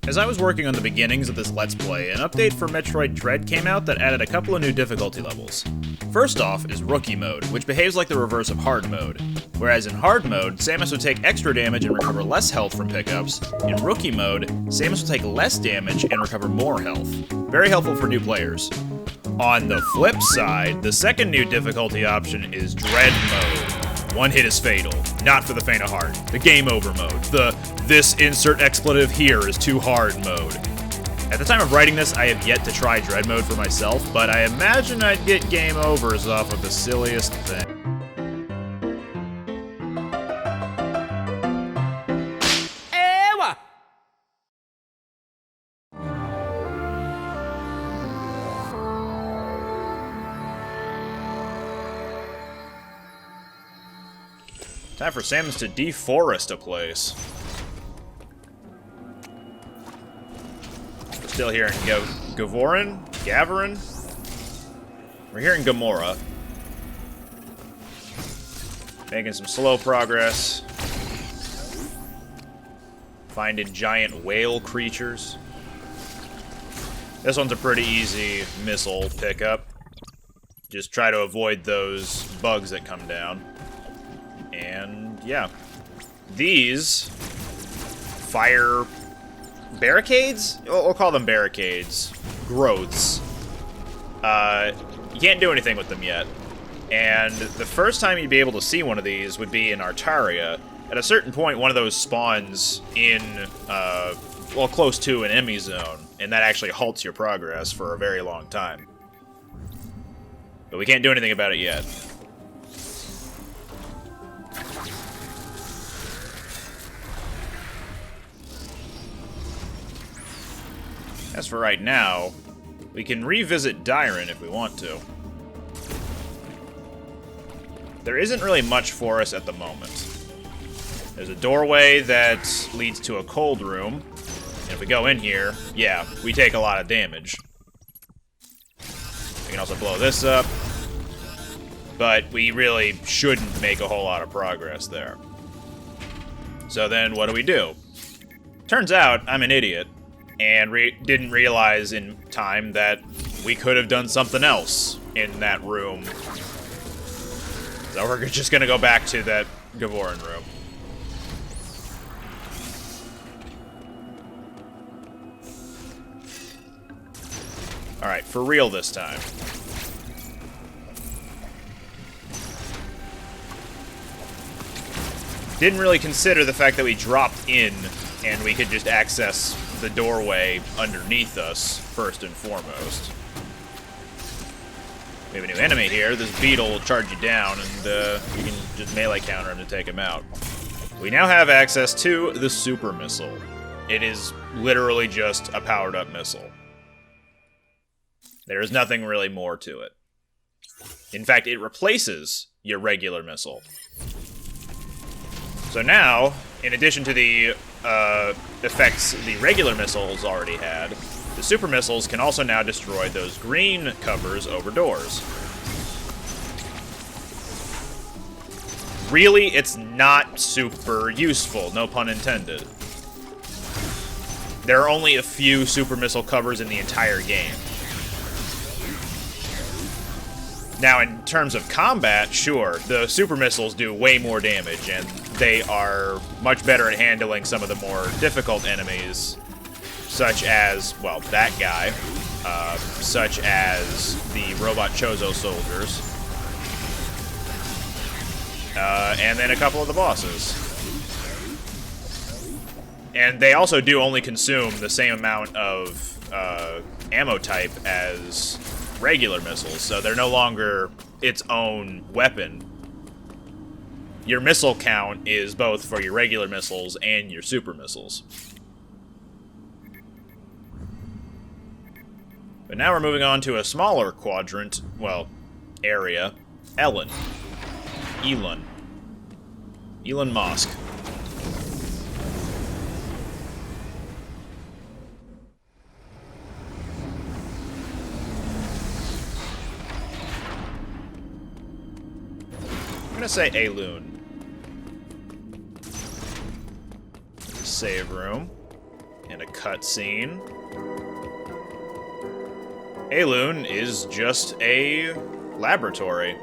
As I was working on the beginnings of this Let's Play, an update for Metroid Dread came out that added a couple of new difficulty levels. First off is Rookie Mode, which behaves like the reverse of Hard Mode. Whereas in Hard Mode, Samus would take extra damage and recover less health from pickups, in Rookie Mode, Samus will take less damage and recover more health. Very helpful for new players. On the flip side, the second new difficulty option is Dread Mode. One hit is fatal, not for the faint of heart. The Game Over mode, the this insert expletive here is too hard mode. At the time of writing this, I have yet to try Dread Mode for myself, but I imagine I'd get game overs off of the silliest thing. Time for Samus to deforest a place. We're still here in Gavarin? We're here in Gamora. Making some slow progress. Finding giant whale creatures. This one's a pretty easy missile pickup. Just try to avoid those bugs that come down. And, yeah. These fire barricades? We'll call them barricades. Growths. You can't do anything with them yet. And the first time you'd be able to see one of these would be in Artaria. At a certain point, one of those spawns in, well, close to an EMMY zone. And that actually halts your progress for a very long time. But we can't do anything about it yet. As for right now, we can revisit Dyron if we want to. There isn't really much for us at the moment. There's a doorway that leads to a cold room, and if we go in here, yeah, we take a lot of damage. We can also blow this up, but we really shouldn't make a whole lot of progress there. So then what do? Turns out I'm an idiot. And didn't realize in time that we could have done something else in that room. So we're just gonna go back to that Gavarin room. Alright, for real this time. Didn't really consider the fact that we dropped in and we could just access the doorway underneath us, first and foremost. We have a new enemy here. This beetle will charge you down, and you can just melee counter him to take him out. We now have access to the super missile. It is literally just a powered-up missile. There is nothing really more to it. In fact, it replaces your regular missile. So now, in addition to the effects the regular missiles already had, the super missiles can also now destroy those green covers over doors. Really, it's not super useful, no pun intended. There are only a few super missile covers in the entire game. Now, in terms of combat, sure, the super missiles do way more damage, and they are much better at handling some of the more difficult enemies, such as, well, that guy, such as the robot Chozo soldiers, and then a couple of the bosses. And they also do only consume the same amount of ammo type as regular missiles, so they're no longer its own weapon. Your missile count is both for your regular missiles and your super missiles. But now we're moving on to a smaller quadrant, well, area. Elon Musk. I'm gonna say Aloon. Save room. And a cutscene. Aloon is just a laboratory.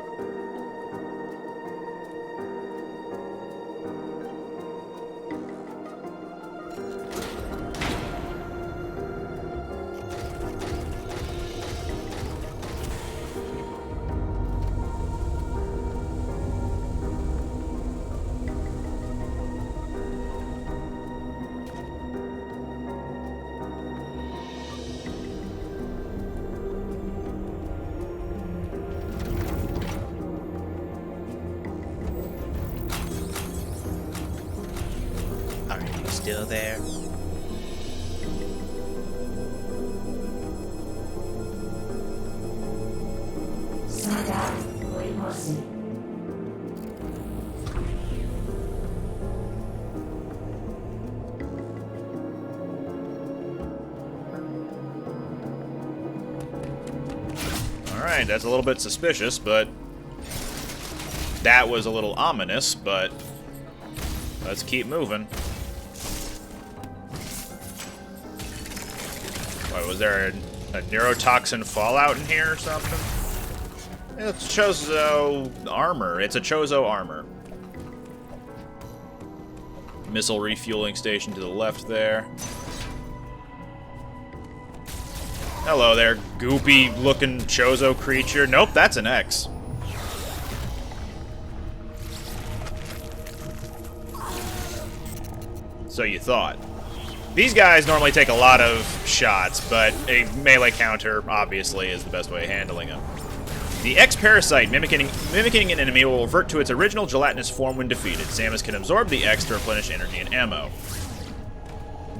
Still there? Alright, that's a little bit suspicious, but that was a little ominous, but let's keep moving. What, was there a neurotoxin fallout in here or something? It's Chozo armor. It's a Chozo armor. Missile refueling station to the left there. Hello there, goopy-looking Chozo creature. Nope, that's an X. So you thought. These guys normally take a lot of shots, but a melee counter, obviously, is the best way of handling them. The X-Parasite, mimicking an enemy, will revert to its original gelatinous form when defeated. Samus can absorb the X to replenish energy and ammo.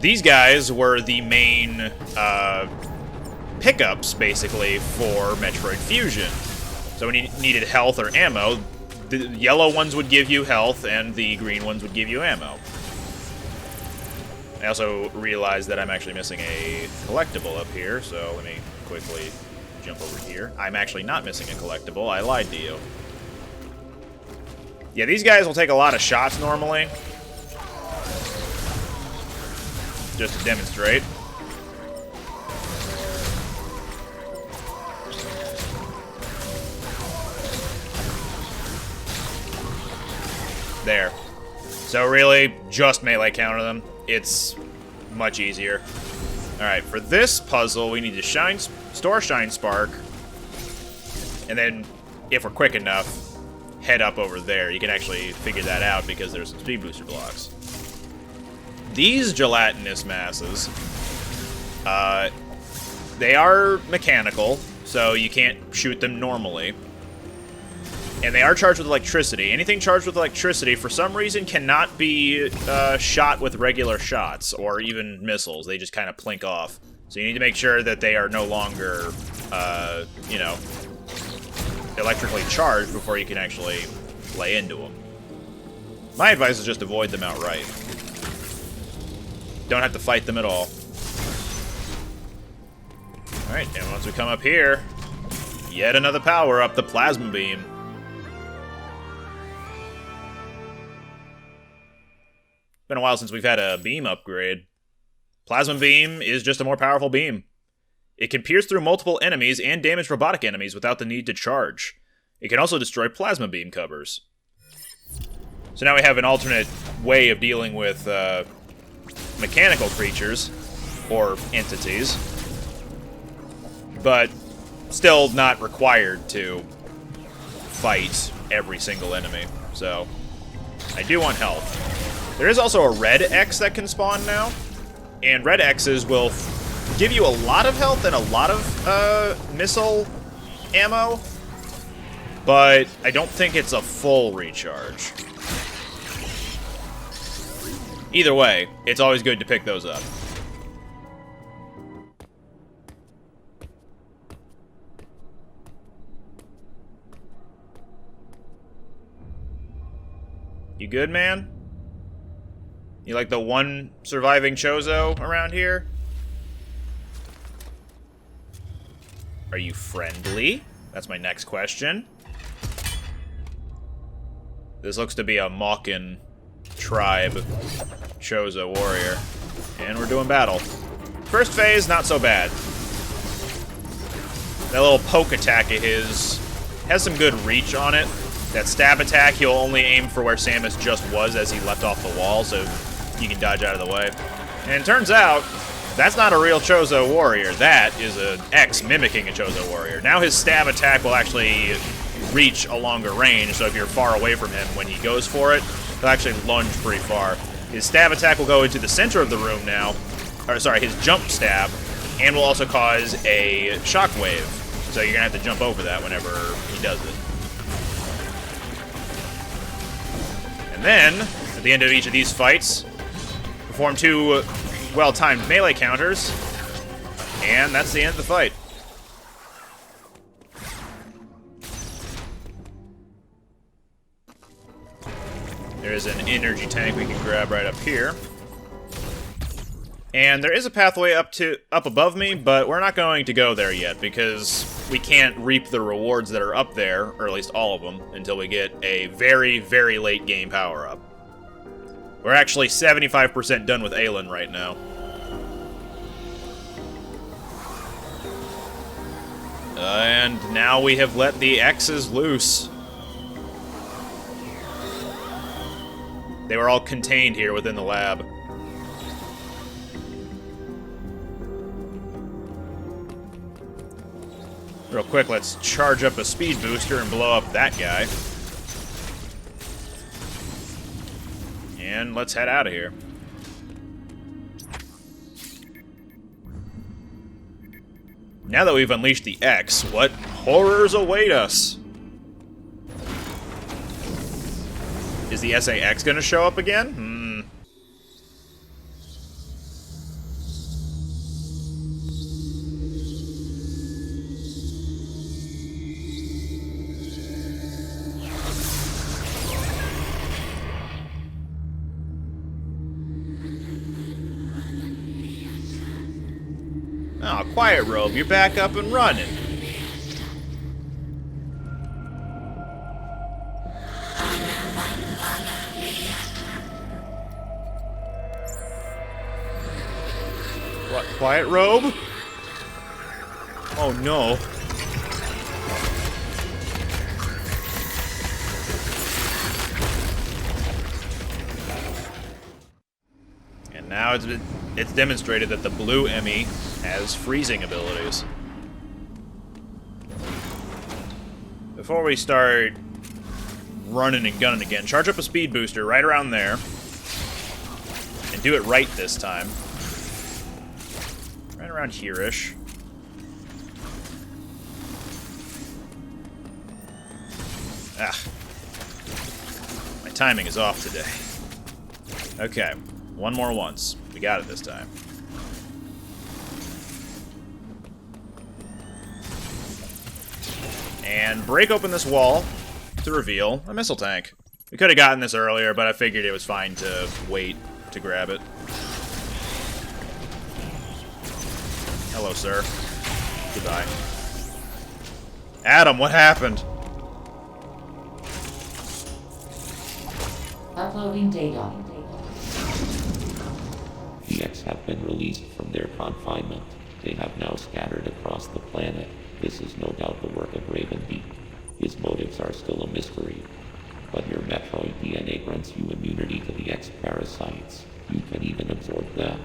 These guys were the main pickups, basically, for Metroid Fusion. So when you needed health or ammo, the yellow ones would give you health, and the green ones would give you ammo. I also realized that I'm actually missing a collectible up here, so let me quickly jump over here. I'm actually not missing a collectible. I lied to you. Yeah, these guys will take a lot of shots normally. Just to demonstrate. There. So really, just melee counter them. It's much easier. Alright, for this puzzle, we need to store Shine Spark, and then, if we're quick enough, head up over there. You can actually figure that out because there's some speed booster blocks. These gelatinous masses, they are mechanical, so you can't shoot them normally. And they are charged with electricity. Anything charged with electricity, for some reason, cannot be shot with regular shots, or even missiles. They just kind of plink off. So you need to make sure that they are no longer, you know, electrically charged before you can actually lay into them. My advice is just avoid them outright. Don't have to fight them at all. Alright, and once we come up here, yet another power-up, the Plasma Beam. Been a while since we've had a beam upgrade. Plasma Beam is just a more powerful beam. It can pierce through multiple enemies and damage robotic enemies without the need to charge. It can also destroy Plasma Beam covers. So now we have an alternate way of dealing with mechanical creatures, or entities, but still not required to fight every single enemy. So I do want health. There is also a red X that can spawn now, and red X's will give you a lot of health and a lot of missile ammo, but I don't think it's a full recharge. Either way, it's always good to pick those up. You good, man? You like the one surviving Chozo around here? Are you friendly? That's my next question. This looks to be a Mawkin tribe Chozo warrior. And we're doing battle. First phase, not so bad. That little poke attack of his has some good reach on it. That stab attack, he'll only aim for where Samus just was as he leapt off the wall, so you can dodge out of the way. And it turns out, that's not a real Chozo warrior. That is an X mimicking a Chozo warrior. Now his stab attack will actually reach a longer range, so if you're far away from him when he goes for it, he'll actually lunge pretty far. His stab attack will go into the center of the room now, or sorry, his jump stab, and will also cause a shockwave. So you're gonna have to jump over that whenever he does it. And then, at the end of each of these fights, perform 2 well-timed melee counters, and that's the end of the fight. There's an energy tank we can grab right up here. And there is a pathway up above me, but we're not going to go there yet because we can't reap the rewards that are up there, or at least all of them, until we get a very, very late game power-up. We're actually 75% done with Aelin right now. And now we have let the X's loose. They were all contained here within the lab. Real quick, let's charge up a speed booster and blow up that guy. And let's head out of here. Now that we've unleashed the X, what horrors await us? Is the SAX gonna show up again? Oh, quiet, Robe. You're back up and running. What? Quiet, Robe? Oh, no. And now it's demonstrated that the blue EMMY has freezing abilities. Before we start running and gunning again, charge up a speed booster right around there. And do it right this time. Right around here-ish. Ah. My timing is off today. Okay. One more once. We got it this time. And break open this wall to reveal a missile tank. We could have gotten this earlier, but I figured it was fine to wait to grab it. Hello, sir. Goodbye. Adam, what happened? Uploading data. The X have been released from their confinement. They have now scattered across the planet. This is no doubt the work of Ravenbeak. His motives are still a mystery. But your Metroid DNA grants you immunity to the X parasites. You can even absorb them.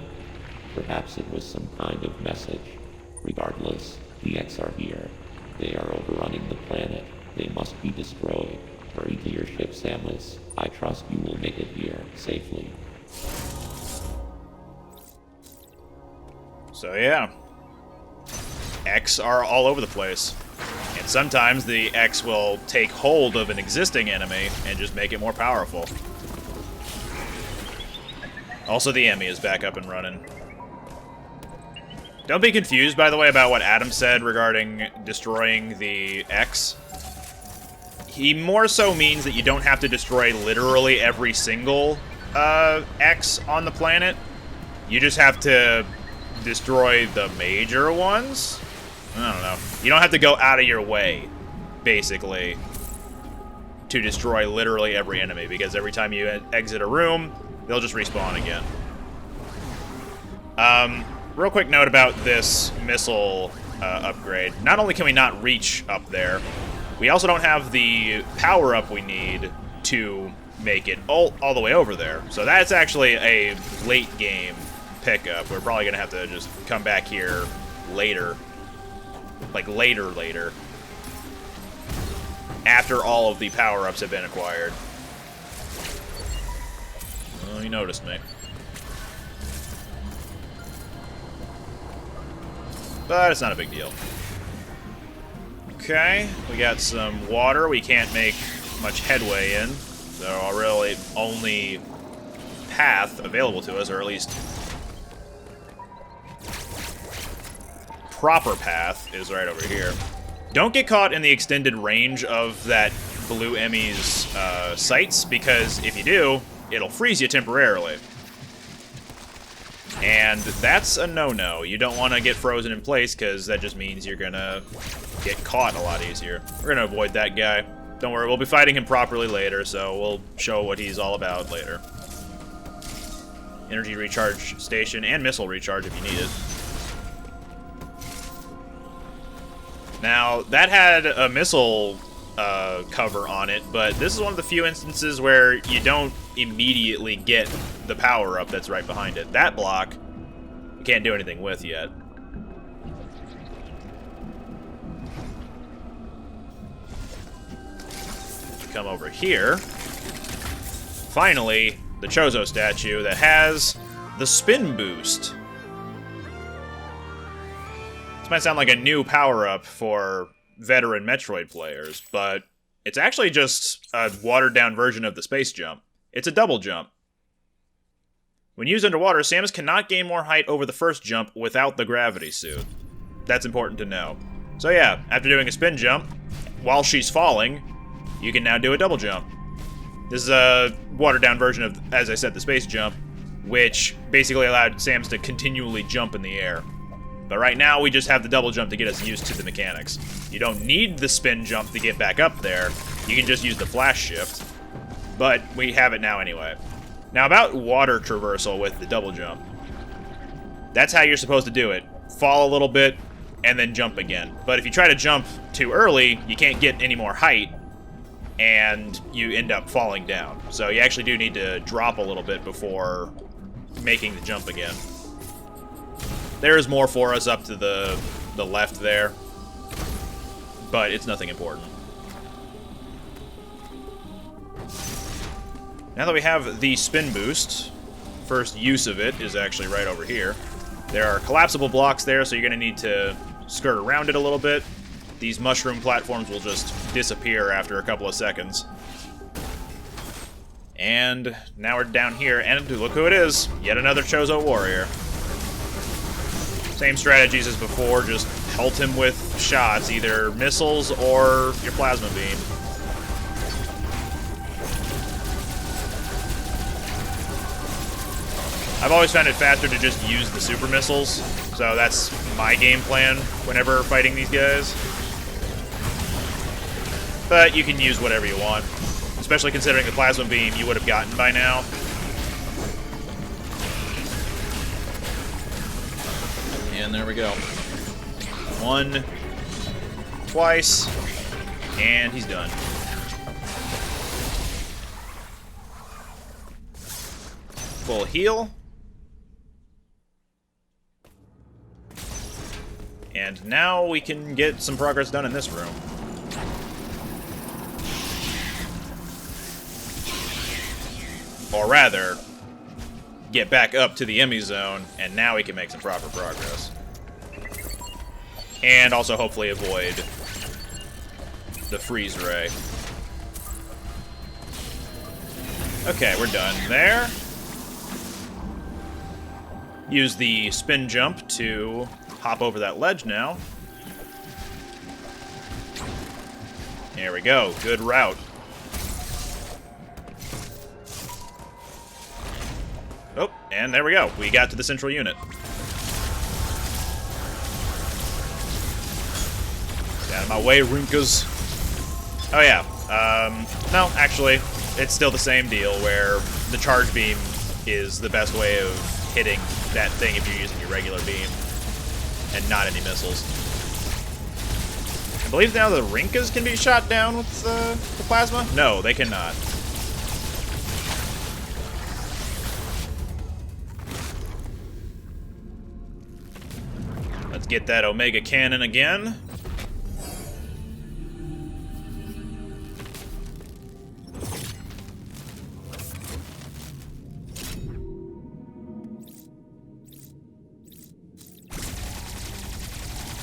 Perhaps it was some kind of message. Regardless, the X are here. They are overrunning the planet. They must be destroyed. Hurry to your ship, Samus. I trust you will make it here safely. So yeah. X are all over the place. And sometimes the X will take hold of an existing enemy and just make it more powerful. Also, the EMMY is back up and running. Don't be confused, by the way, about what Adam said regarding destroying the X. He more so means that you don't have to destroy literally every single X on the planet. You just have to destroy the major ones? I don't know. You don't have to go out of your way, basically, to destroy literally every enemy, because every time you exit a room, they'll just respawn again. Real quick note about this missile upgrade. Not only can we not reach up there, we also don't have the power-up we need to make it all the way over there. So that's actually a late-game pickup. We're probably going to have to just come back here later. Like, later. After all of the power-ups have been acquired. Oh, you noticed me. But it's not a big deal. Okay, we got some water we can't make much headway in. So our really only path available to us, or at least proper path, is right over here. Don't get caught in the extended range of that blue EMMY's sights, because if you do, it'll freeze you temporarily. And that's a no-no. You don't want to get frozen in place, because that just means you're going to get caught a lot easier. We're going to avoid that guy. Don't worry, we'll be fighting him properly later, so we'll show what he's all about later. Energy recharge station and missile recharge if you need it. Now, that had a missile cover on it, but this is one of the few instances where you don't immediately get the power-up that's right behind it. That block, you can't do anything with yet. Come over here. Finally, the Chozo statue that has the spin boost. This might sound like a new power-up for veteran Metroid players, but it's actually just a watered-down version of the space jump. It's a double jump. When used underwater, Samus cannot gain more height over the first jump without the gravity suit. That's important to know. So yeah, after doing a spin jump, while she's falling, you can now do a double jump. This is a watered-down version of, as I said, the space jump, which basically allowed Samus to continually jump in the air. But right now, we just have the double jump to get us used to the mechanics. You don't need the spin jump to get back up there. You can just use the flash shift. But we have it now anyway. Now about water traversal with the double jump. That's how you're supposed to do it. Fall a little bit, and then jump again. But if you try to jump too early, you can't get any more height, and you end up falling down. So you actually do need to drop a little bit before making the jump again. There is more for us up to the left there, but it's nothing important. Now that we have the spin boost, first use of it is actually right over here. There are collapsible blocks there, so you're going to need to skirt around it a little bit. These mushroom platforms will just disappear after a couple of seconds. And now we're down here, and look who it is! Yet another Chozo warrior. Same strategies as before, just pelt him with shots, either missiles or your plasma beam. I've always found it faster to just use the super missiles, so that's my game plan whenever fighting these guys. But you can use whatever you want, especially considering the plasma beam you would have gotten by now. And there we go. One, twice, and he's done. Full heal. And now we can get some progress done in this room. Or rather, get back up to the EMMY zone, and now we can make some proper progress. And also hopefully avoid the freeze ray. Okay, we're done there. Use the spin jump to hop over that ledge now. There we go. Good route. Oh, and there we go. We got to the central unit. Get out of my way, Runkas. Oh, yeah. No, actually, it's still the same deal where the charge beam is the best way of hitting that thing if you're using your regular beam and not any missiles. I believe now the Rinkas can be shot down with the plasma? No, they cannot. Let's get that Omega Cannon again.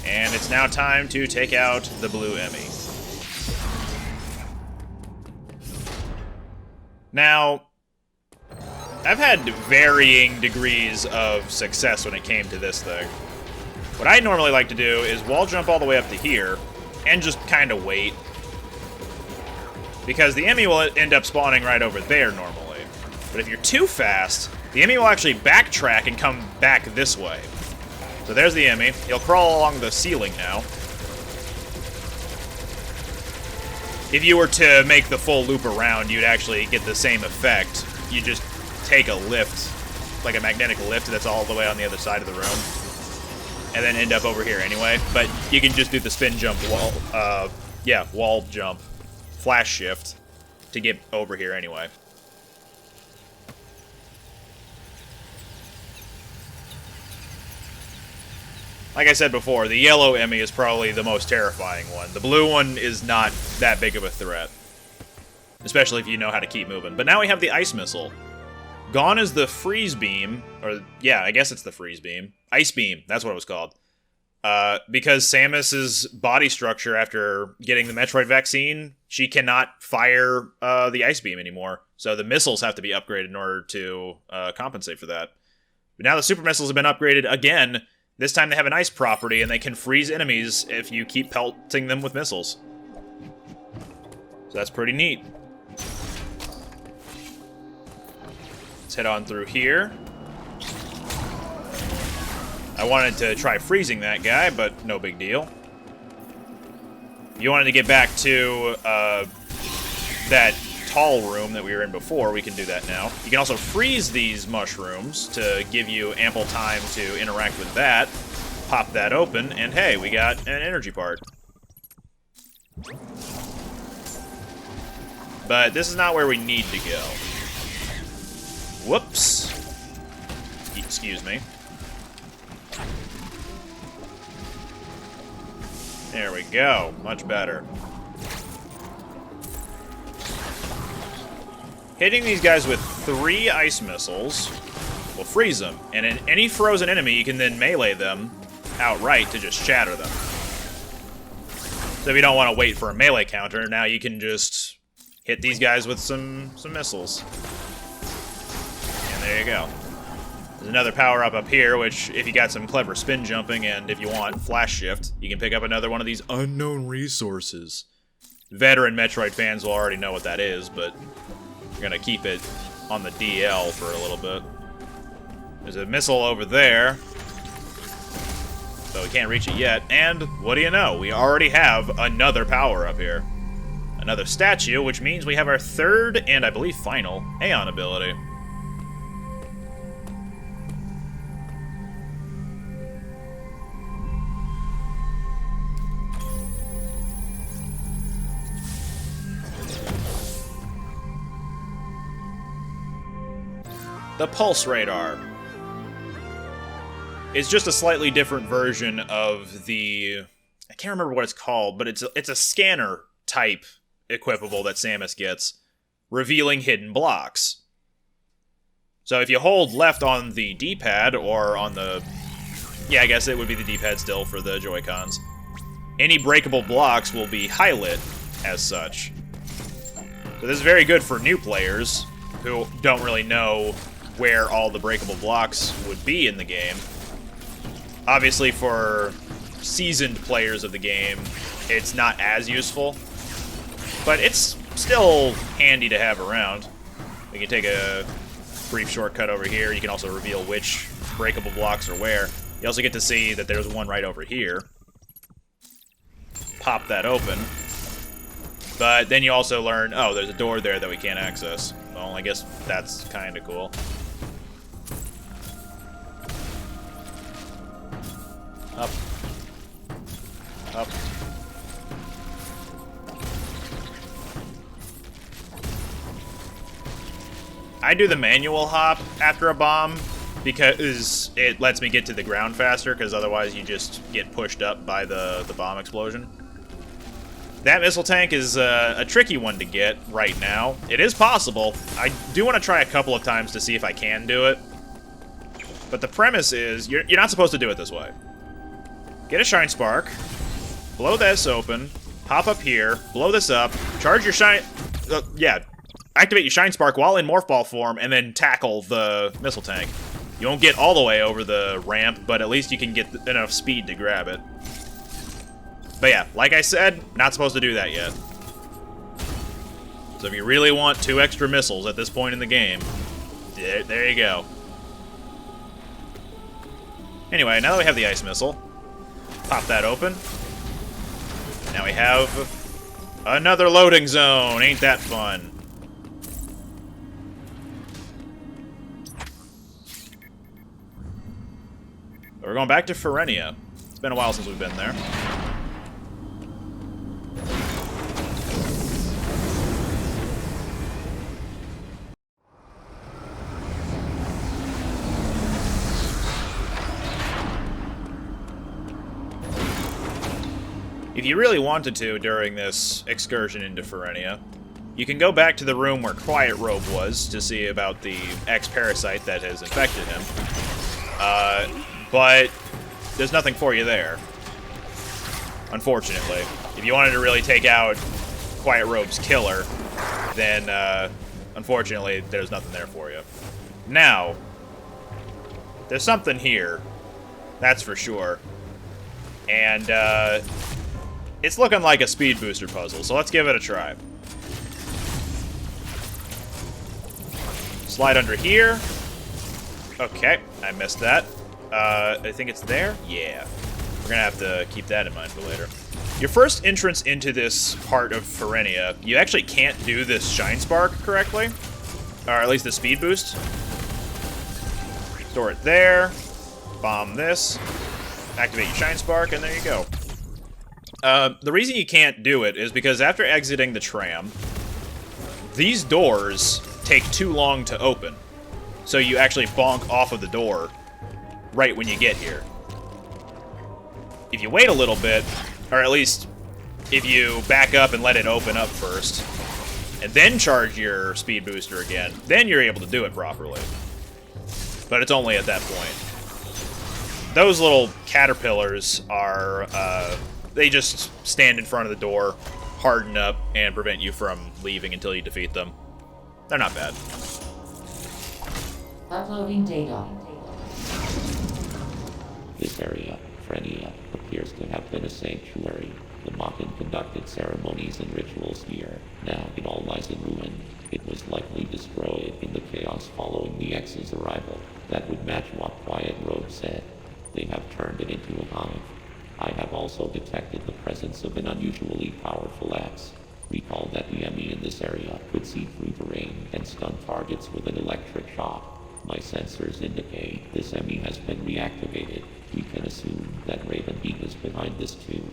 And it's now time to take out the blue EMMY. Now, I've had varying degrees of success when it came to this thing. What I normally like to do is wall jump all the way up to here and just kind of wait. Because the EMMY will end up spawning right over there normally. But if you're too fast, the EMMY will actually backtrack and come back this way. So there's the EMMY. He'll crawl along the ceiling now. If you were to make the full loop around, you'd actually get the same effect. You just take a lift, like a magnetic lift that's all the way on the other side of the room, and then end up over here anyway. But you can just do the spin jump wall jump, flash shift to get over here anyway. Like I said before, the yellow EMMY is probably the most terrifying one. The blue one is not that big of a threat. Especially if you know how to keep moving. But now we have the ice missile. Gone is the freeze beam. Or, yeah, I guess it's the freeze beam. Ice beam, that's what it was called. Because Samus's body structure after getting the Metroid vaccine, she cannot fire the ice beam anymore. So the missiles have to be upgraded in order to compensate for that. But now the super missiles have been upgraded again. This time they have an ice property, and they can freeze enemies if you keep pelting them with missiles. So that's pretty neat. Let's head on through here. I wanted to try freezing that guy, but no big deal. If you wanted to get back to that tall room that we were in before, we can do that now. You can also freeze these mushrooms to give you ample time to interact with that. Pop that open, and hey, we got an energy part. But this is not where we need to go. Whoops. Excuse me. There we go. Much better. Hitting these guys with 3 ice missiles will freeze them, and in any frozen enemy, you can then melee them outright to just shatter them. So if you don't want to wait for a melee counter, now you can just hit these guys with some missiles. And there you go. There's another power-up up here, which, if you got some clever spin jumping, and if you want flash shift, you can pick up another one of these unknown resources. Veteran Metroid fans will already know what that is, but we're gonna keep it on the DL for a little bit. There's a missile over there, so we can't reach it yet. And what do you know? We already have another power up here. Another statue, which means we have our third and I believe final Aeon ability. The Pulse Radar. It's just a slightly different version of the... I can't remember what it's called, but it's a scanner type equipable that Samus gets, revealing hidden blocks. So if you hold left on the D-pad, or on the... Yeah, I guess it would be the D-pad still for the Joy-Cons. Any breakable blocks will be highlit as such. So this is very good for new players who don't really know where all the breakable blocks would be in the game. Obviously, for seasoned players of the game, it's not as useful, but it's still handy to have around. We can take a brief shortcut over here. You can also reveal which breakable blocks are where. You also get to see that there's one right over here. Pop that open. But then you also learn, oh, there's a door there that we can't access. Well, I guess that's kind of cool. Up. Up. I do the manual hop after a bomb because it lets me get to the ground faster, because otherwise you just get pushed up by the bomb explosion. That missile tank is a tricky one to get right now. It is possible. I do want to try a couple of times to see if I can do it. But the premise is, you're not supposed to do it this way. Get a Shine Spark, blow this open, hop up here, blow this up, charge your Shine... activate your Shine Spark while in Morph Ball form, and then tackle the missile tank. You won't get all the way over the ramp, but at least you can get enough speed to grab it. But yeah, like I said, not supposed to do that yet. So if you really want 2 extra missiles at this point in the game, there you go. Anyway, now that we have the ice missile, pop that open. Now we have another loading zone. Ain't that fun? We're going back to Ferenia. It's been a while since we've been there. If you really wanted to during this excursion into Ferenia, you can go back to the room where Quiet Robe was to see about the X-Parasite that has infected him. But there's nothing for you there, unfortunately. If you wanted to really take out Quiet Robe's killer, then unfortunately there's nothing there for you. Now, there's something here, that's for sure. And it's looking like a speed booster puzzle, so let's give it a try. Slide under here. Okay, I missed that. I think it's there? Yeah. We're gonna have to keep that in mind for later. Your first entrance into this part of Ferenia, you actually can't do this Shine Spark correctly. Or at least the speed boost. Store it there. Bomb this. Activate your Shine Spark, and there you go. The reason you can't do it is because after exiting the tram, these doors take too long to open. So you actually bonk off of the door right when you get here. If you wait a little bit, or at least if you back up and let it open up first, and then charge your speed booster again, then you're able to do it properly. But it's only at that point. Those little caterpillars are, they just stand in front of the door, harden up, and prevent you from leaving until you defeat them. They're not bad. Uploading data. This area, Ferenia, appears to have been a sanctuary. The Makan conducted ceremonies and rituals here. Now it all lies in ruin. It was likely destroyed in the chaos following the X's arrival. That would match what Quiet Robe said. They have turned it into a hive. I have also detected the presence of an unusually powerful X. Recall that the EMMY in this area could see through terrain and stun targets with an electric shock. My sensors indicate this EMMY has been reactivated. We can assume that Raven Beak is behind this too.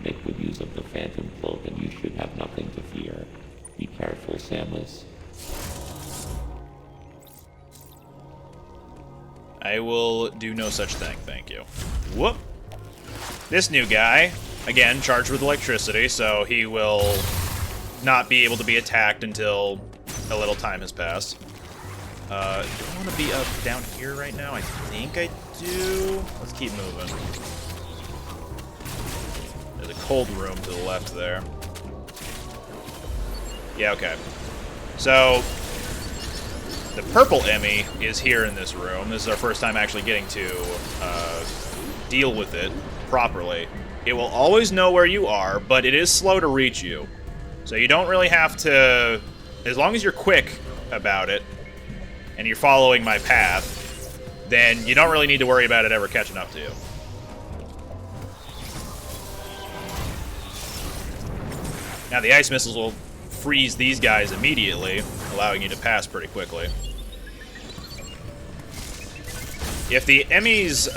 Make good use of the Phantom Cloak and you should have nothing to fear. Be careful, Samus. I will do no such thing, thank you. Whoop! This new guy, again, charged with electricity, so he will not be able to be attacked until a little time has passed. Do I want to be up down here right now? I think I do. Let's keep moving. There's a cold room to the left there. Yeah, okay. So, the purple EMMY is here in this room. This is our first time actually getting to deal with it properly. It will always know where you are, but it is slow to reach you. So you don't really have to... As long as you're quick about it, and you're following my path, then you don't really need to worry about it ever catching up to you. Now the ice missiles will freeze these guys immediately, allowing you to pass pretty quickly. If the EMMY's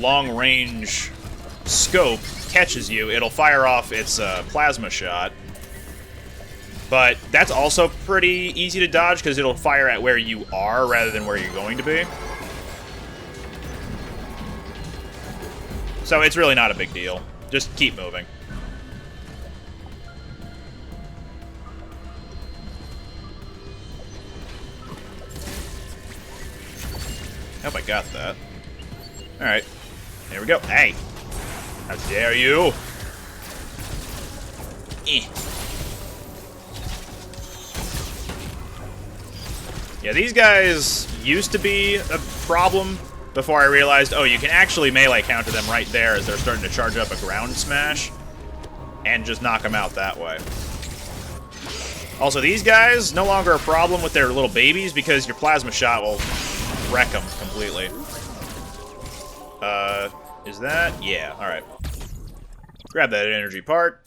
long-range scope catches you, it'll fire off its plasma shot. But that's also pretty easy to dodge because it'll fire at where you are rather than where you're going to be. So it's really not a big deal. Just keep moving. I hope I got that. Alright. Here we go. Hey! How dare you! Yeah, these guys used to be a problem before I realized, oh, you can actually melee counter them right there as they're starting to charge up a ground smash and just knock them out that way. Also, these guys, no longer a problem with their little babies because your plasma shot will wreck them completely. Is that? Yeah, alright. Grab that energy part.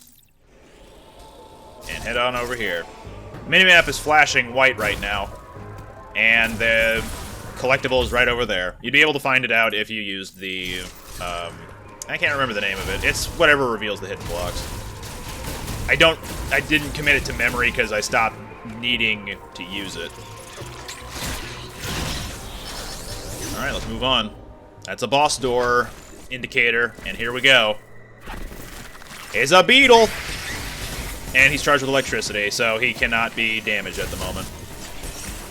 And head on over here. Minimap is flashing white right now. And the collectible is right over there. You'd be able to find it out if you used the, I can't remember the name of it. It's whatever reveals the hidden blocks. I didn't commit it to memory because I stopped needing to use it. Alright, let's move on. That's a boss door indicator, and here we go. It's a beetle! And he's charged with electricity, so he cannot be damaged at the moment.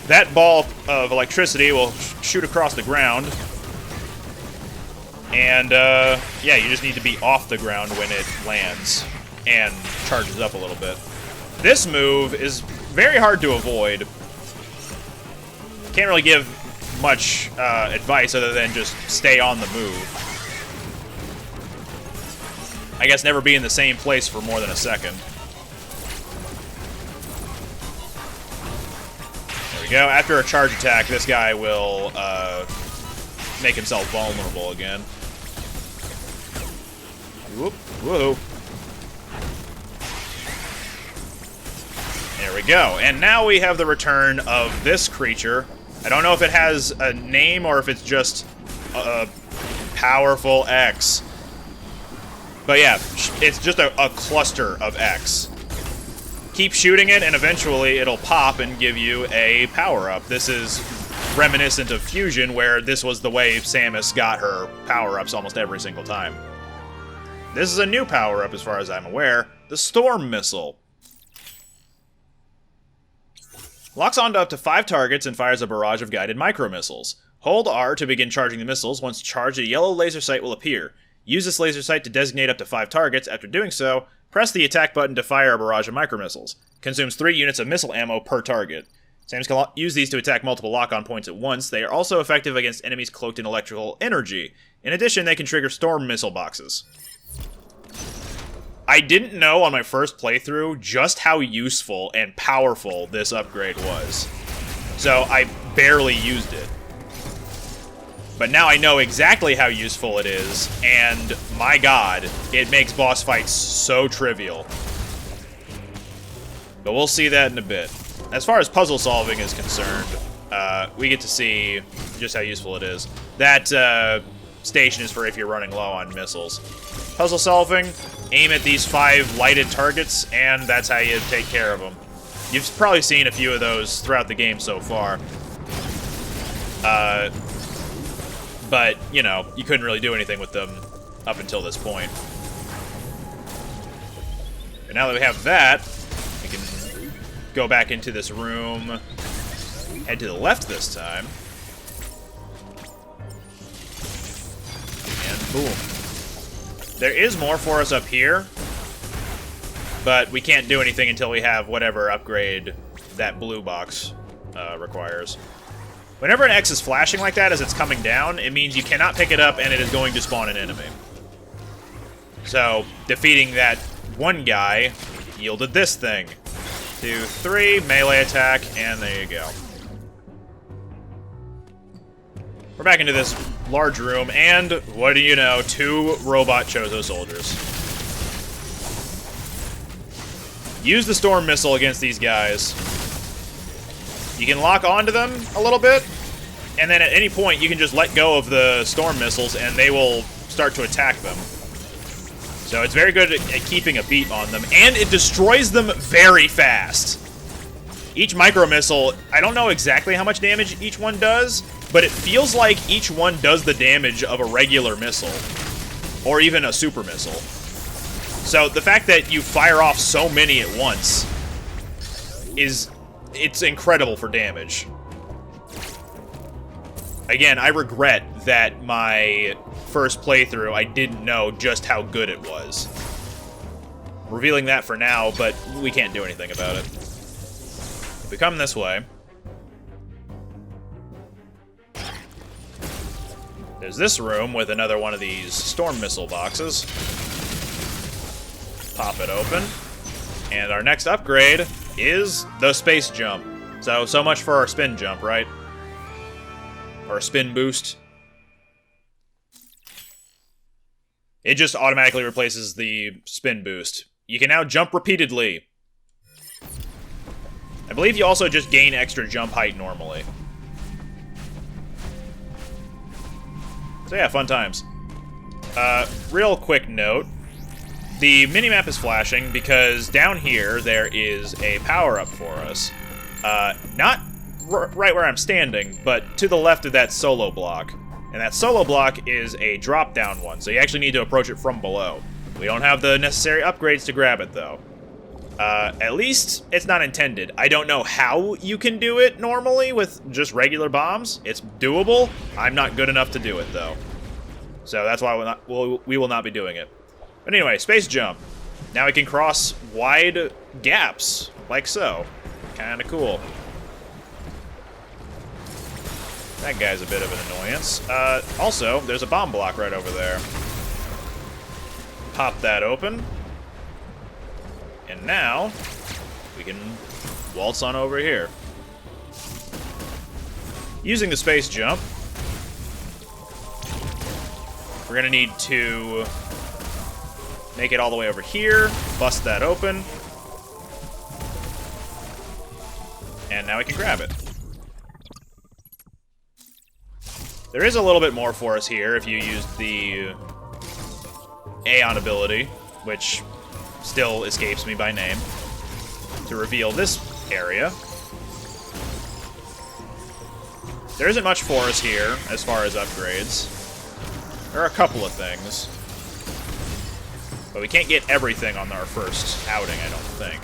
That ball of electricity will shoot across the ground. And, yeah, you just need to be off the ground when it lands and charges up a little bit. This move is very hard to avoid. Can't really give much advice other than just stay on the move. I guess never be in the same place for more than a second. There we go. After a charge attack, this guy will make himself vulnerable again. Whoop, whoa. There we go. And now we have the return of this creature. I don't know if it has a name or if it's just a powerful X. But yeah, it's just a cluster of X. Keep shooting it, and eventually it'll pop and give you a power-up. This is reminiscent of Fusion, where this was the way Samus got her power-ups almost every single time. This is a new power-up as far as I'm aware, the Storm Missile. Locks onto up to 5 targets and fires a barrage of guided micro-missiles. Hold R to begin charging the missiles. Once charged, a yellow laser sight will appear. Use this laser sight to designate up to 5 targets. After doing so, press the attack button to fire a barrage of micro-missiles. Consumes 3 units of missile ammo per target. Samus can use these to attack multiple lock-on points at once. They are also effective against enemies cloaked in electrical energy. In addition, they can trigger storm missile boxes. I didn't know on my first playthrough just how useful and powerful this upgrade was. So I barely used it. But now I know exactly how useful it is, and my god, it makes boss fights so trivial. But we'll see that in a bit. As far as puzzle solving is concerned, we get to see just how useful it is. That station is for if you're running low on missiles. Puzzle solving, aim at these 5 lighted targets, and that's how you take care of them. You've probably seen a few of those throughout the game so far. But, you know, you couldn't really do anything with them up until this point. But now that we have that, we can go back into this room, head to the left this time, and boom. There is more for us up here, but we can't do anything until we have whatever upgrade that blue box requires. Whenever an X is flashing like that as it's coming down, it means you cannot pick it up and it is going to spawn an enemy. So, defeating that one guy yielded this thing. 2, 3, melee attack, and there you go. We're back into this large room, and what do you know, 2 robot Chozo soldiers. Use the storm missile against these guys. You can lock onto them a little bit, and then at any point you can just let go of the storm missiles and they will start to attack them. So it's very good at keeping a beat on them, and it destroys them very fast. Each micro missile, I don't know exactly how much damage each one does, but it feels like each one does the damage of a regular missile, or even a super missile. So the fact that you fire off so many at once it's incredible for damage. Again, I regret that my first playthrough, I didn't know just how good it was. Revealing that for now, but we can't do anything about it. If we come this way, there's this room with another one of these storm missile boxes. Pop it open. And our next upgrade is the space jump. So much for our spin jump, right? Or spin boost. It just automatically replaces the spin boost. You can now jump repeatedly. I believe you also just gain extra jump height normally. So yeah, fun times. Real quick note. The minimap is flashing because down here there is a power-up for us. Not right where I'm standing, but to the left of that solo block. And that solo block is a drop-down one, so you actually need to approach it from below. We don't have the necessary upgrades to grab it, though. At least it's not intended. I don't know how you can do it normally with just regular bombs. It's doable. I'm not good enough to do it, though. So that's why we will not be doing it. But anyway, space jump. Now we can cross wide gaps, like so. Kinda cool. That guy's a bit of an annoyance. Also, there's a bomb block right over there. Pop that open. And now, we can waltz on over here. Using the space jump, we're gonna need to make it all the way over here, bust that open, and now we can grab it. There is a little bit more for us here if you use the Aeon ability, which still escapes me by name, to reveal this area. There isn't much for us here as far as upgrades. There are a couple of things, but we can't get everything on our first outing, I don't think.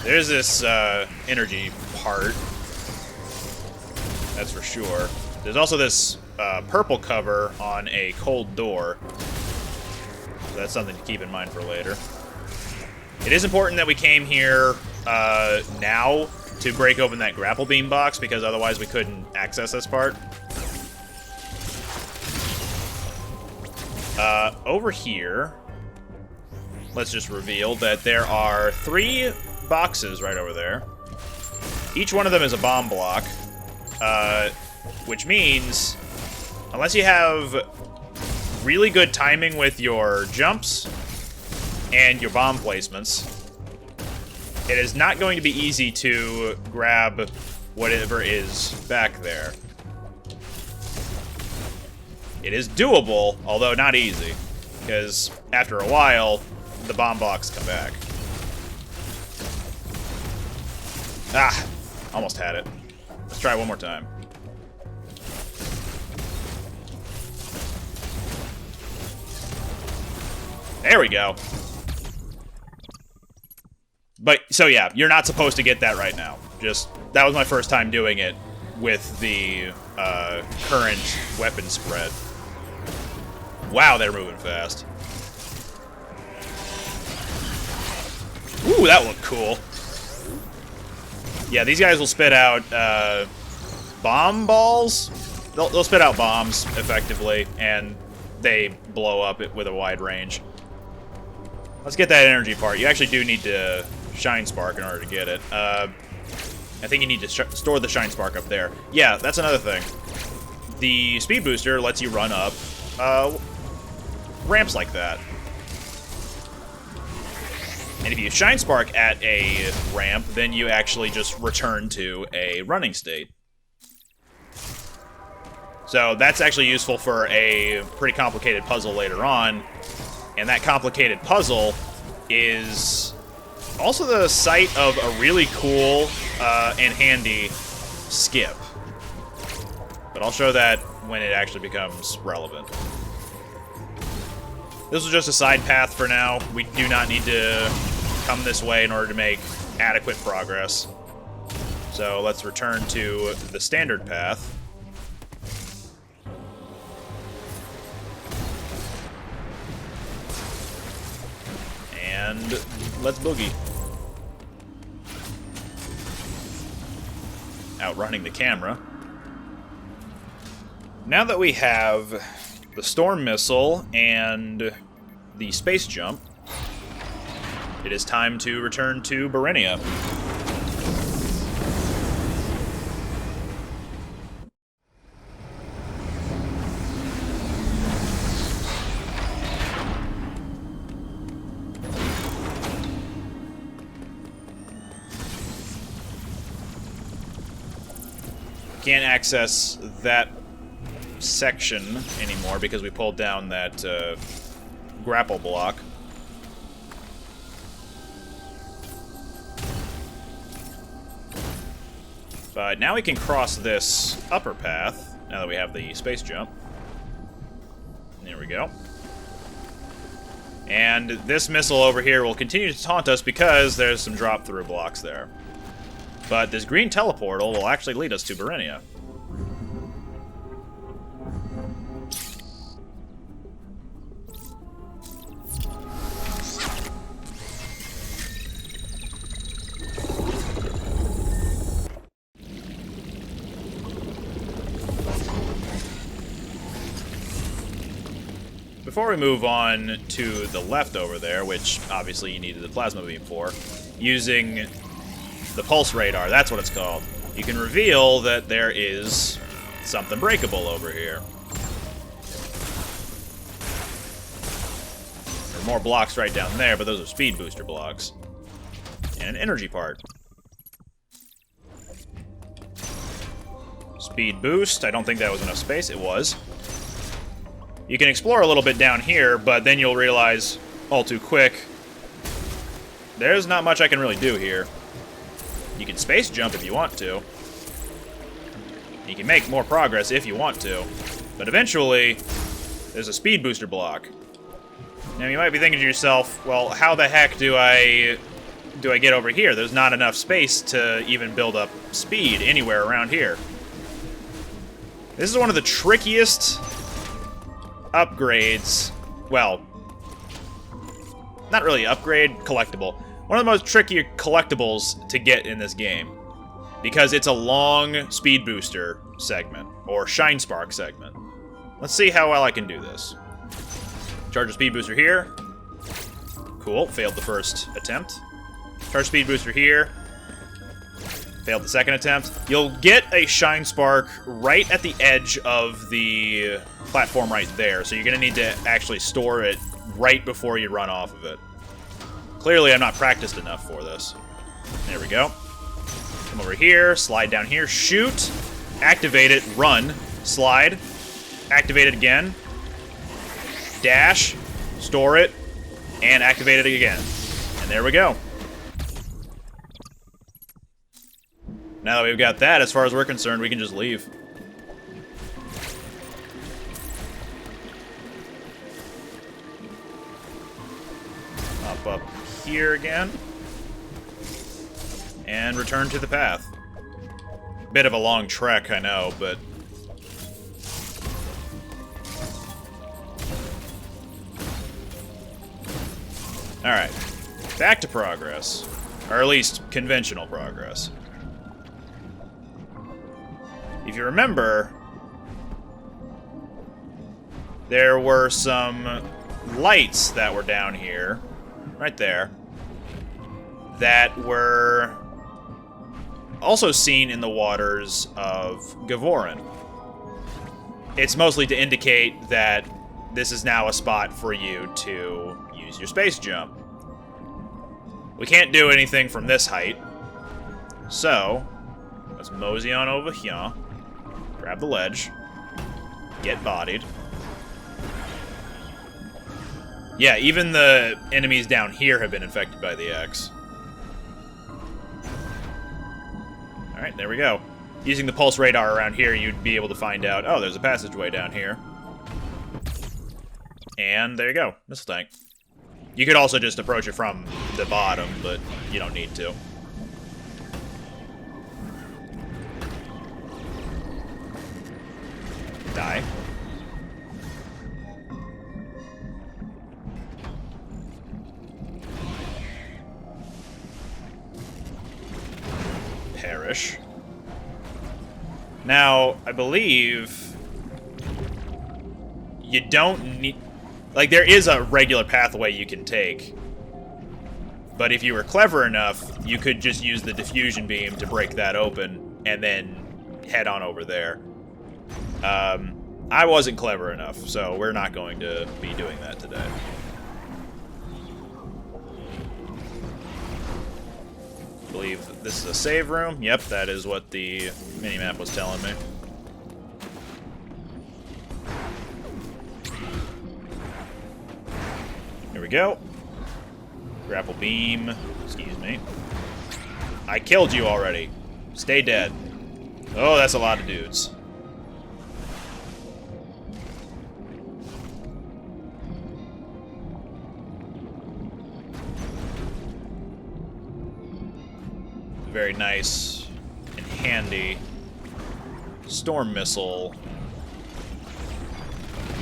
There's this energy part, that's for sure. There's also this purple cover on a cold door. So that's something to keep in mind for later. It is important that we came here now to break open that grapple beam box, because otherwise we couldn't access this part. Over here, let's just reveal that there are 3 boxes right over there. Each one of them is a bomb block, which means, unless you have really good timing with your jumps and your bomb placements, it is not going to be easy to grab whatever is back there. It is doable, although not easy, because after a while, the bomb blocks come back. Ah, almost had it. Let's try it one more time. There we go. But, so yeah, you're not supposed to get that right now. Just, that was my first time doing it with the current weapon spread. Wow, they're moving fast. Ooh, that looked cool. Yeah, these guys will spit out bomb balls. They'll spit out bombs, effectively, and they blow up with a wide range. Let's get that energy part. You actually do need to Shine Spark in order to get it. I think you need to store the Shine Spark up there. Yeah, that's another thing. The Speed Booster lets you run up ramps like that. And if you Shine Spark at a ramp, then you actually just return to a running state. So that's actually useful for a pretty complicated puzzle later on. And that complicated puzzle is also the site of a really cool and handy skip. But I'll show that when it actually becomes relevant. This was just a side path for now. We do not need to come this way in order to make adequate progress. So let's return to the standard path. And let's boogie. Outrunning the camera. Now that we have the storm missile and the space jump, it is time to return to Ferenia. Can't access that section anymore because we pulled down that grapple block. But now we can cross this upper path, now that we have the space jump. There we go. And this missile over here will continue to taunt us because there's some drop-through blocks there. But this green teleportal will actually lead us to Ferenia. Before we move on to the left over there, which obviously you needed the plasma beam for, using the pulse radar, that's what it's called, you can reveal that there is something breakable over here. There are more blocks right down there, but those are speed booster blocks. And an energy part. Speed boost, I don't think that was enough space. It was. You can explore a little bit down here, but then you'll realize all too quick there's not much I can really do here. You can space jump if you want to. You can make more progress if you want to. But eventually, there's a speed booster block. Now you might be thinking to yourself, well, how the heck do I get over here? There's not enough space to even build up speed anywhere around here. This is one of the trickiest upgrades. Well, not really upgrade, collectible. One of the most tricky collectibles to get in this game. Because it's a long speed booster segment, or shine spark segment. Let's see how well I can do this. Charge a speed booster here. Cool, failed the first attempt. Charge speed booster here. Failed the second attempt. You'll get a shine spark right at the edge of the platform right there, so you're going to need to actually store it right before you run off of it. Clearly, I'm not practiced enough for this. There we go. Come over here, slide down here, shoot, activate it, run, slide, activate it again, dash, store it, and activate it again. And there we go. Now that we've got that, as far as we're concerned, we can just leave. Up here again. And return to the path. Bit of a long trek, I know, but... Alright. Back to progress. Or at least, conventional progress. If you remember, there were some lights that were down here, right there, that were also seen in the waters of Gavorin. It's mostly to indicate that this is now a spot for you to use your space jump. We can't do anything from this height, so let's mosey on over here. Grab the ledge. get bodied. Yeah, even the enemies down here have been infected by the X. Alright, there we go. Using the pulse radar around here, you'd be able to find out, oh, there's a passageway down here. And there you go, missile tank. You could also just approach it from the bottom, but you don't need to. Die. Perish. Now, I believe you don't need... Like, there is a regular pathway you can take. But if you were clever enough, you could just use the diffusion beam to break that open and then head on over there. I wasn't clever enough, so we're not going to be doing that today. I believe this is a save room. Yep, that is what the minimap was telling me. Here we go. Grapple beam. Excuse me. I killed you already. Stay dead. Oh, that's a lot of dudes. Very nice and handy storm missile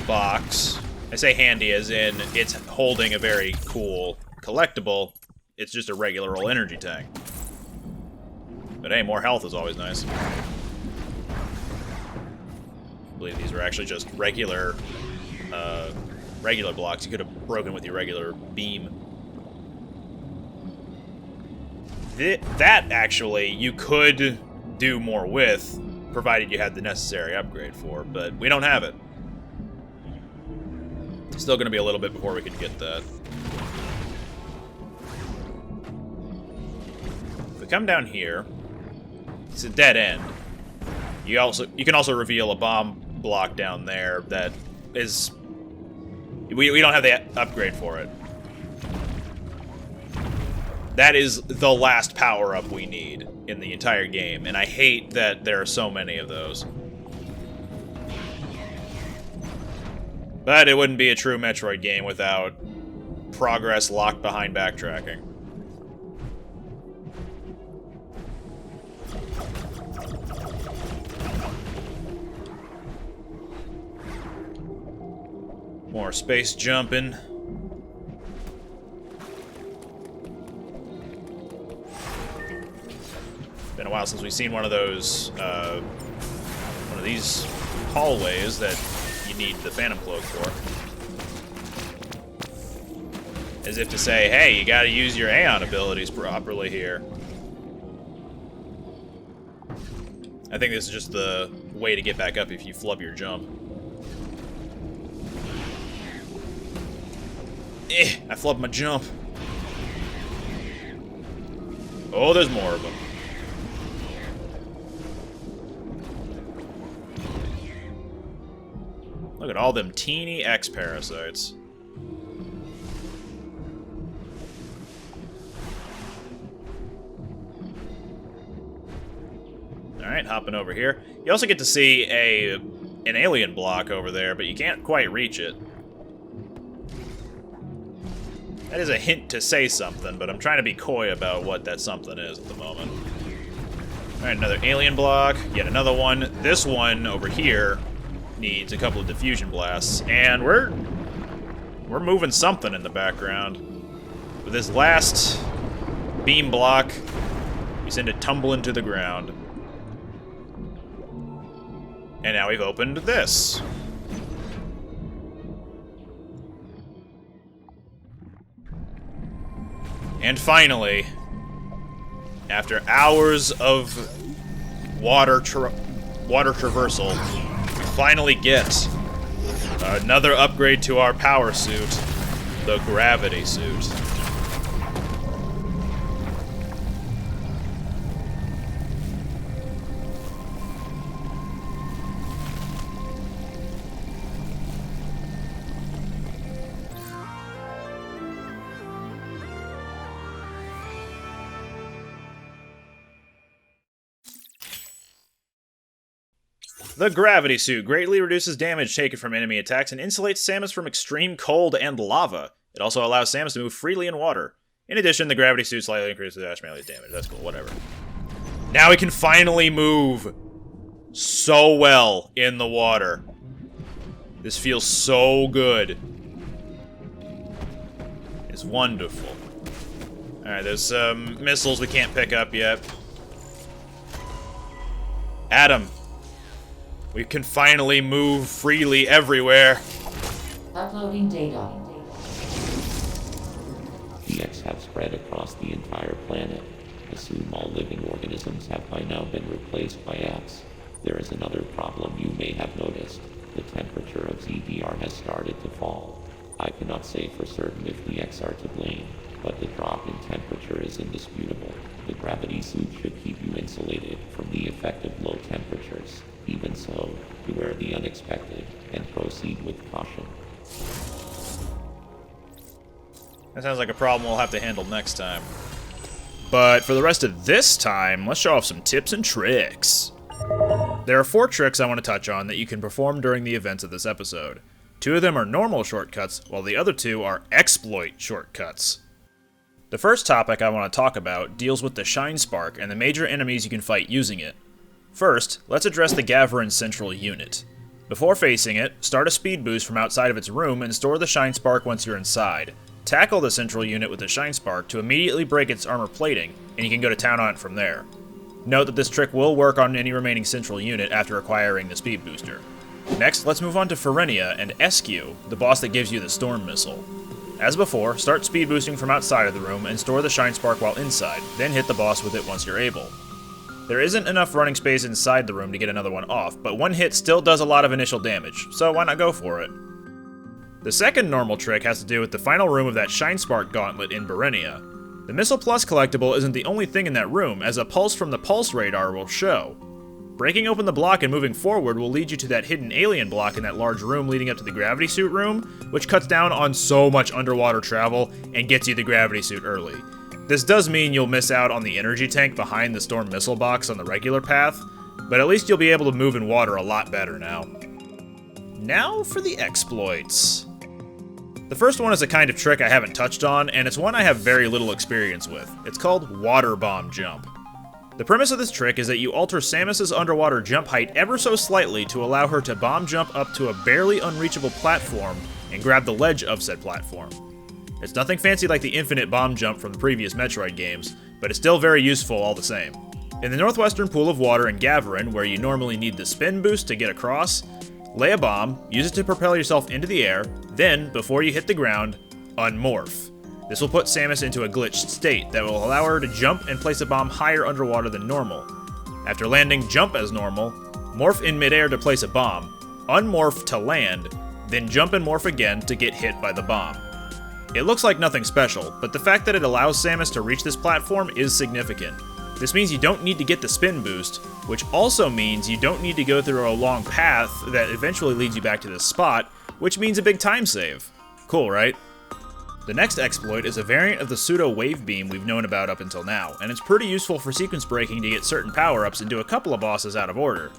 box. I say handy as in it's holding a very cool collectible. It's just a regular old energy tank. But hey, more health is always nice. I believe these were actually just regular blocks. You could have broken with your regular beam. That, actually, you could do more with, provided you had the necessary upgrade for, but we don't have it. Still going to be a little bit before we can get that. If we come down here, it's a dead end. You can also reveal a bomb block down there that is... We don't have the upgrade for it. That is the last power-up we need in the entire game, and I hate that there are so many of those. But it wouldn't be a true Metroid game without progress locked behind backtracking. More space jumping. Been a while since we've seen one of those, one of these hallways that you need the Phantom Cloak for. As if to say, hey, you gotta use your Aeon abilities properly here. I think this is just the way to get back up if you flub your jump. I flubbed my jump. Oh, there's more of them. Look at all them teeny X-parasites. Alright, hopping over here. You also get to see an alien block over there, but you can't quite reach it. That is a hint to say something, but I'm trying to be coy about what that something is at the moment. Alright, another alien block. Yet another one. This one over here needs a couple of diffusion blasts, and we're moving something in the background. With this last beam block, we send it tumbling to the ground. And now we've opened this. And finally, after hours of water traversal, we finally get another upgrade to our power suit, the gravity suit. The gravity suit greatly reduces damage taken from enemy attacks and insulates Samus from extreme cold and lava. It also allows Samus to move freely in water. In addition, the gravity suit slightly increases the dash melee's damage. That's cool, whatever. Now we can finally move so well in the water. This feels so good. It's wonderful. Alright, there's some missiles we can't pick up yet. Adam, we can finally move freely everywhere. Uploading data. The X have spread across the entire planet. Assume all living organisms have by now been replaced by X. There is another problem you may have noticed. The temperature of ZDR has started to fall. I cannot say for certain if the X are to blame, but the drop in temperature is indisputable. The gravity suit should keep you insulated from the effect of low temperatures. Even so, beware the unexpected and proceed with caution. That sounds like a problem we'll have to handle next time. But for the rest of this time, let's show off some tips and tricks. There are 4 tricks I want to touch on that you can perform during the events of this episode. 2 of them are normal shortcuts, while the other 2 are exploit shortcuts. The first topic I want to talk about deals with the Shine Spark and the major enemies you can fight using it. First, let's address the Gavarin Central Unit. Before facing it, start a speed boost from outside of its room and store the Shine Spark once you're inside. Tackle the Central Unit with the Shine Spark to immediately break its armor plating, and you can go to town on it from there. Note that this trick will work on any remaining Central Unit after acquiring the speed booster. Next, let's move on to Ferenia and SQ, the boss that gives you the Storm Missile. As before, start speed boosting from outside of the room and store the Shine Spark while inside, then hit the boss with it once you're able. There isn't enough running space inside the room to get another one off, but one hit still does a lot of initial damage, so why not go for it? The second normal trick has to do with the final room of that Shine Spark gauntlet in Ferenia. The Missile Plus collectible isn't the only thing in that room, as a pulse from the pulse radar will show. Breaking open the block and moving forward will lead you to that hidden alien block in that large room leading up to the gravity suit room, which cuts down on so much underwater travel and gets you the gravity suit early. This does mean you'll miss out on the energy tank behind the Storm Missile box on the regular path, but at least you'll be able to move in water a lot better now. Now for the exploits. The first one is a kind of trick I haven't touched on, and it's one I have very little experience with. It's called Water Bomb Jump. The premise of this trick is that you alter Samus's underwater jump height ever so slightly to allow her to bomb jump up to a barely unreachable platform and grab the ledge of said platform. It's nothing fancy like the infinite bomb jump from the previous Metroid games, but it's still very useful all the same. In the northwestern pool of water in Gavarin, where you normally need the spin boost to get across, lay a bomb, use it to propel yourself into the air, then, before you hit the ground, unmorph. This will put Samus into a glitched state that will allow her to jump and place a bomb higher underwater than normal. After landing, jump as normal, morph in midair to place a bomb, unmorph to land, then jump and morph again to get hit by the bomb. It looks like nothing special, but the fact that it allows Samus to reach this platform is significant. This means you don't need to get the spin boost, which also means you don't need to go through a long path that eventually leads you back to this spot, which means a big time save. Cool, right? The next exploit is a variant of the pseudo wave beam we've known about up until now, and it's pretty useful for sequence breaking to get certain power-ups and do a couple of bosses out of order.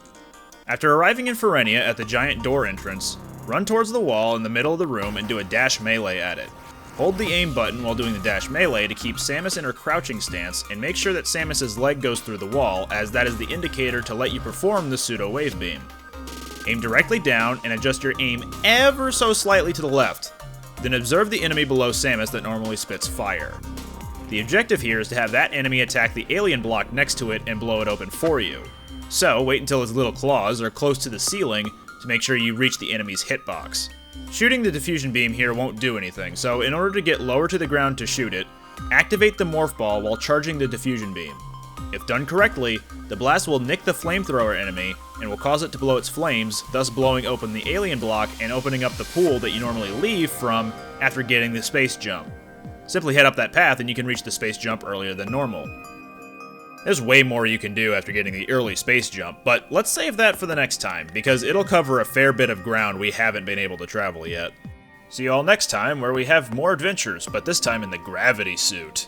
After arriving in Ferenia at the giant door entrance, run towards the wall in the middle of the room and do a dash melee at it. Hold the aim button while doing the dash melee to keep Samus in her crouching stance, and make sure that Samus's leg goes through the wall, as that is the indicator to let you perform the pseudo wave beam. Aim directly down and adjust your aim ever so slightly to the left. Then observe the enemy below Samus that normally spits fire. The objective here is to have that enemy attack the alien block next to it and blow it open for you. So wait until its little claws are close to the ceiling to make sure you reach the enemy's hitbox. Shooting the diffusion beam here won't do anything, so in order to get lower to the ground to shoot it, activate the morph ball while charging the diffusion beam. If done correctly, the blast will nick the flamethrower enemy and will cause it to blow its flames, thus blowing open the alien block and opening up the pool that you normally leave from after getting the space jump. Simply head up that path and you can reach the space jump earlier than normal. There's way more you can do after getting the early space jump, but let's save that for the next time, because it'll cover a fair bit of ground we haven't been able to travel yet. See you all next time, where we have more adventures, but this time in the gravity suit.